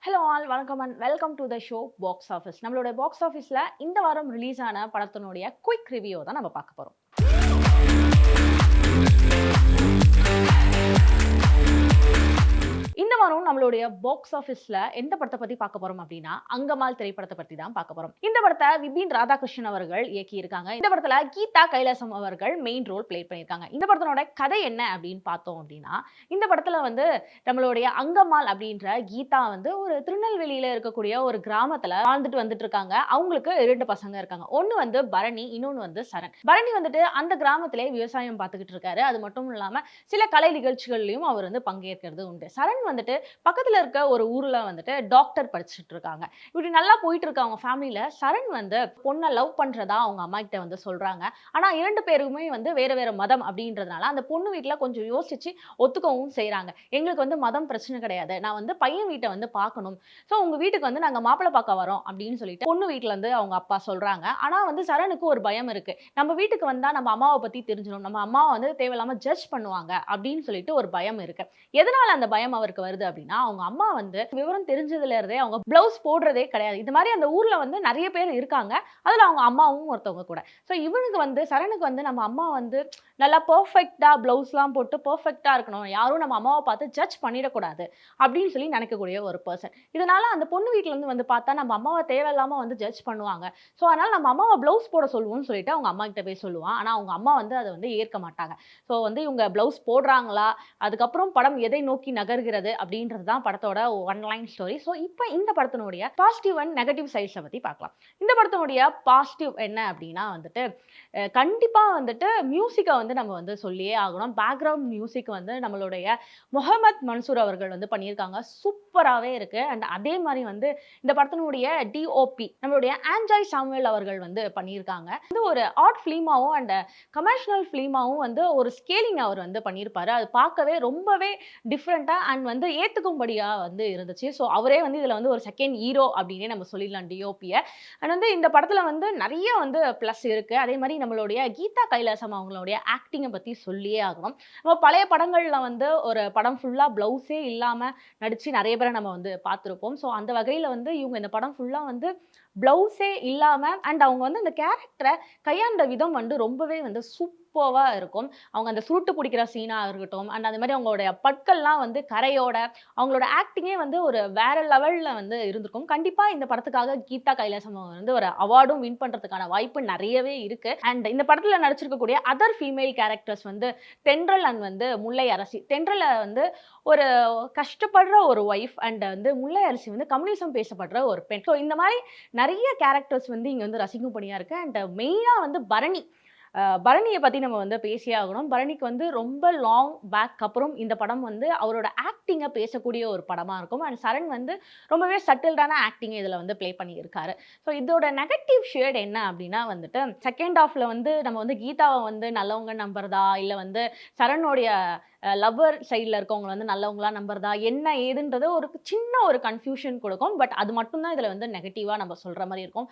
Hello all வணக்கம் and welcome to the show box office. நம்மளோட box ஆஃபீஸில் இந்த வாரம் ரிலீஸ் ஆன படத்தினுடைய குயிக் ரிவ்யூ தான் நம்ம பார்க்க போகிறோம். இந்த வாரம் நம்மளுடைய பாக்ஸ் ஆஃபீஸ்ல எந்த படத்தை பத்தி பார்க்க போறோம் அப்படின்னா அங்கமால் திரைப்படத்தை பத்தி தான் பார்க்க போறோம். இந்த படத்தை விபின் ராதாகிருஷ்ணன் அவர்கள் இயக்கி இருக்காங்க. இந்த படத்துல கீதா கைலாசம் அவர்கள் மெயின் ரோல் பிளே பண்ணியிருக்காங்க. இந்த படத்தோட கதை என்ன அப்படின்னு பார்த்தோம் அப்படின்னா, இந்த படத்துல நம்மளுடைய அங்கமால் அப்படின்ற கீதா ஒரு திருநெல்வேலியில இருக்கக்கூடிய ஒரு கிராமத்துல வாழ்ந்துட்டு வந்துட்டு இருக்காங்க. அவங்களுக்கு 2 பசங்க இருக்காங்க. ஒன்னு பரணி, இன்னொன்னு சரண். பரணி அந்த கிராமத்திலே விவசாயம் பார்த்துக்கிட்டு இருக்காரு. அது மட்டும் இல்லாம சில கலை நிகழ்ச்சிகள்லயும் அவர் பங்கேற்கிறது உண்டு. சரண் பக்கத்துல இருக்க ஒரு ஊர்ல டாக்டர் படிச்சுட்டு இருக்காங்க. இப்படி நல்லா போயிட்டு இருக்க அவங்க ஃபேமிலில சரண் பொண்ணை லவ் பண்றதா அவங்க அம்மா கிட்ட சொல்றாங்க. ஆனா 2 பேருமே வேற வேற மதம் அப்படின்றதுனால அந்த பொண்ணு வீட்டுல கொஞ்சம் யோசிச்சு ஒத்துக்கவும் செய்யறாங்க. எங்களுக்கு மதம் பிரச்சனை கிடையாது, நான் பையன் வீட்டை பார்க்கணும், சோ உங்க வீட்டுக்கு நாங்க மாப்பிள்ளை பார்க்க வரோம் அப்படின்னு சொல்லிட்டு பொண்ணு வீட்டுல அவங்க அப்பா சொல்றாங்க. ஆனா சரணுக்கு ஒரு பயம் இருக்கு. நம்ம வீட்டுக்கு வந்தா நம்ம அம்மாவை பத்தி தெரிஞ்சிடும், நம்ம அம்மா தேவையில்லாம ஜட்ஜ் பண்ணுவாங்க அப்படின்னு சொல்லிட்டு ஒரு பயம் இருக்கு. எதனால அந்த பயம் அவருக்கு வருது அப்படின்னா, அவங்க அம்மா விவரம் தெரிஞ்சதுல இருந்தே அவங்க பிளவுஸ் போடுறதே கிடையாது. இது மாதிரி அந்த ஊர்ல நிறைய பேர் இருக்காங்க. அதுல அவங்க அம்மாவும் ஒருத்தவங்க கூட. சோ இவனுக்கு சரணுக்கு நம்ம அம்மா நல்லா பெர்ஃபெக்ட்டா பிளவுஸ்லாம் போட்டு பெர்ஃபெக்ட்டா இருக்கணும், யாரும் நம்ம அம்மாவை பார்த்து ஜட்ஜ் பண்ணிடக்கூடாது அப்படின்னு சொல்லி நினைக்கக்கூடிய ஒரு பர்சன். இதனால அந்த பொண்ணு வீட்டுல இருந்து பார்த்தா நம்ம அம்மாவை தேவையில்லாம ஜட்ஜ் பண்ணுவாங்க. சோ அதனால நம்ம அம்மாவை பிளவுஸ் போட சொல்லுவோம்னு சொல்லிட்டு அவங்க அம்மா கிட்ட போய் சொல்லுவான். ஆனா அவங்க அம்மா அதை ஏற்க மாட்டாங்க. சோ இவங்க பிளவுஸ் போடுறாங்களா, அதுக்கப்புறம் படம் எதை நோக்கி நகர்கிறது அப்படின்றது தான் படத்தோட ஒன்லைன் ஸ்டோரி. ஸோ இப்போ இந்த படத்தினுடைய பாசிட்டிவ் அண்ட் நெகட்டிவ் சைட்ஸை பற்றி பார்க்கலாம். இந்த படத்தினுடைய பாசிட்டிவ் என்ன அப்படின்னா கண்டிப்பாக மியூசிக்கை நம்ம சொல்லியே ஆகணும். பேக்ரவுண்ட் மியூசிக் நம்மளுடைய முகமது மன்சூர் அவர்கள் பண்ணியிருக்காங்க. சூப்பராகவே இருக்கு. அண்ட் அதே மாதிரி இந்த படத்தினுடைய டிஓபி நம்மளுடைய ஆன்ஜாய் சாமுவேல் அவர்கள் பண்ணியிருக்காங்க. ஒரு ஆர்ட் ஃபிலிமாவும் அண்ட் கமர்ஷியல் ஃபிலிமாவும் ஒரு ஸ்கேலிங் அவர் பண்ணியிருப்பாரு. அது பார்க்கவே ரொம்பவே டிஃப்ரெண்டா அண்ட் ஏத்துக்கும்படியா இருந்துச்சு. ஸோ அவரே இதுல ஒரு செகண்ட் ஹீரோ அப்படின்னே நம்ம சொல்லிடலாம் டிஓபியை. அண்ட் இந்த படத்துல நிறைய பிளஸ் இருக்கு. அதே மாதிரி நம்மளுடைய கீதா கைலாசம் அவங்களுடைய ஆக்டிங்கை பத்தி சொல்லியே ஆகணும். நம்ம பழைய படங்கள்ல ஒரு படம் ஃபுல்லா பிளவுஸே இல்லாம நடிச்சு நிறைய பேரை நம்ம பார்த்துருப்போம். ஸோ அந்த வகையில இவங்க இந்த படம் ஃபுல்லா பிளவுஸே இல்லாம அண்ட் அவங்க அந்த கேரக்டரை கையாண்ட விதம் ரொம்பவே சூப்பர்வா இருக்கும். அவங்க அந்த சுருட்டு பிடிக்கிற சீனா இருக்கட்டும் அண்ட் அந்த மாதிரி அவங்களுடைய பற்கள்லாம் கரையோட அவங்களோட ஆக்டிங்கே ஒரு வேற லெவல்ல இருந்திருக்கும். கண்டிப்பா இந்த படத்துக்காக கீதா கைலாசம் ஒரு அவார்டும் வின் பண்றதுக்கான வாய்ப்பு நிறையவே இருக்கு. அண்ட் இந்த படத்துல நடிச்சிருக்கக்கூடிய other female characters Thendral and Mullai Arasi. தென்றல ஒரு கஷ்டப்படுற ஒரு wife and Mullai Arasi communism பேசப்படுற ஒரு பெண். ஸோ இந்த மாதிரி நிறைய கேரக்டர்ஸ் இங்க ரசிக்கும்படியா இருக்கு. அண்ட் மெயினா பரணி, பரணியை பற்றி நம்ம பேசியே ஆகணும். பரணிக்கு ரொம்ப லாங் பேக் அப்புறம் இந்த படம் அவரோட ஆக்டிங்கை பேசக்கூடிய ஒரு படமாக இருக்கும். அண்ட் சரண் ரொம்பவே சட்டில்டான ஆக்டிங்கை இதில் ப்ளே பண்ணியிருக்காரு. ஸோ இதோட நெகட்டிவ் ஷேட் என்ன அப்படின்னா செகண்ட் ஹாஃபில் நம்ம கீதாவை நல்லவங்க நம்புறதா இல்லை சரணோடைய லவ்வர் சைடில் இருக்கவங்க நல்லவங்களா நம்புறதா என்ன ஏதுன்றது ஒரு சின்ன ஒரு கன்ஃபியூஷன் கொடுக்கும். பட் அது மட்டும்தான் இதில் நெகட்டிவாக நம்ம சொல்கிற மாதிரி இருக்கும்.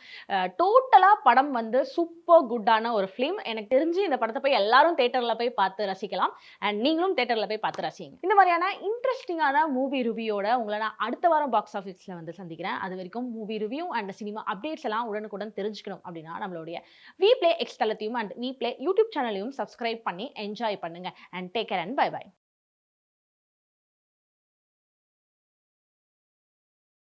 டோட்டலாக படம் சூப்பர் குட்டான ஒரு ஃபிலிம். எனக்கு தெரிஞ்சு இந்த படத்தை போய் எல்லாரும் தியேட்டர்ல போய் பார்த்து ரசிக்கலாம். அண்ட் நீங்களும் தியேட்டர்ல போய் பார்த்து ரசிங்க. இந்த மாதிரியான இன்ட்ரெஸ்டிங்கான மூவி ரிவ்யூவோட உங்களை நான் அடுத்த வாரம் பாக்ஸ் ஆஃபீஸ்ல சந்திக்கிறேன். அது வரைக்கும் movie review and cinema updates எல்லாம் உடனுக்குடன் தெரிஞ்சுக்கணும் அப்படின்னா நம்மளுடைய வி பிளே எக்ஸ் தளத்தையும் அண்ட் வி பிளே யூடியூப் சேனலையும் சப்ஸ்கிரைப் பண்ணி என்ஜாய் பண்ணுங்க. And take care and bye by.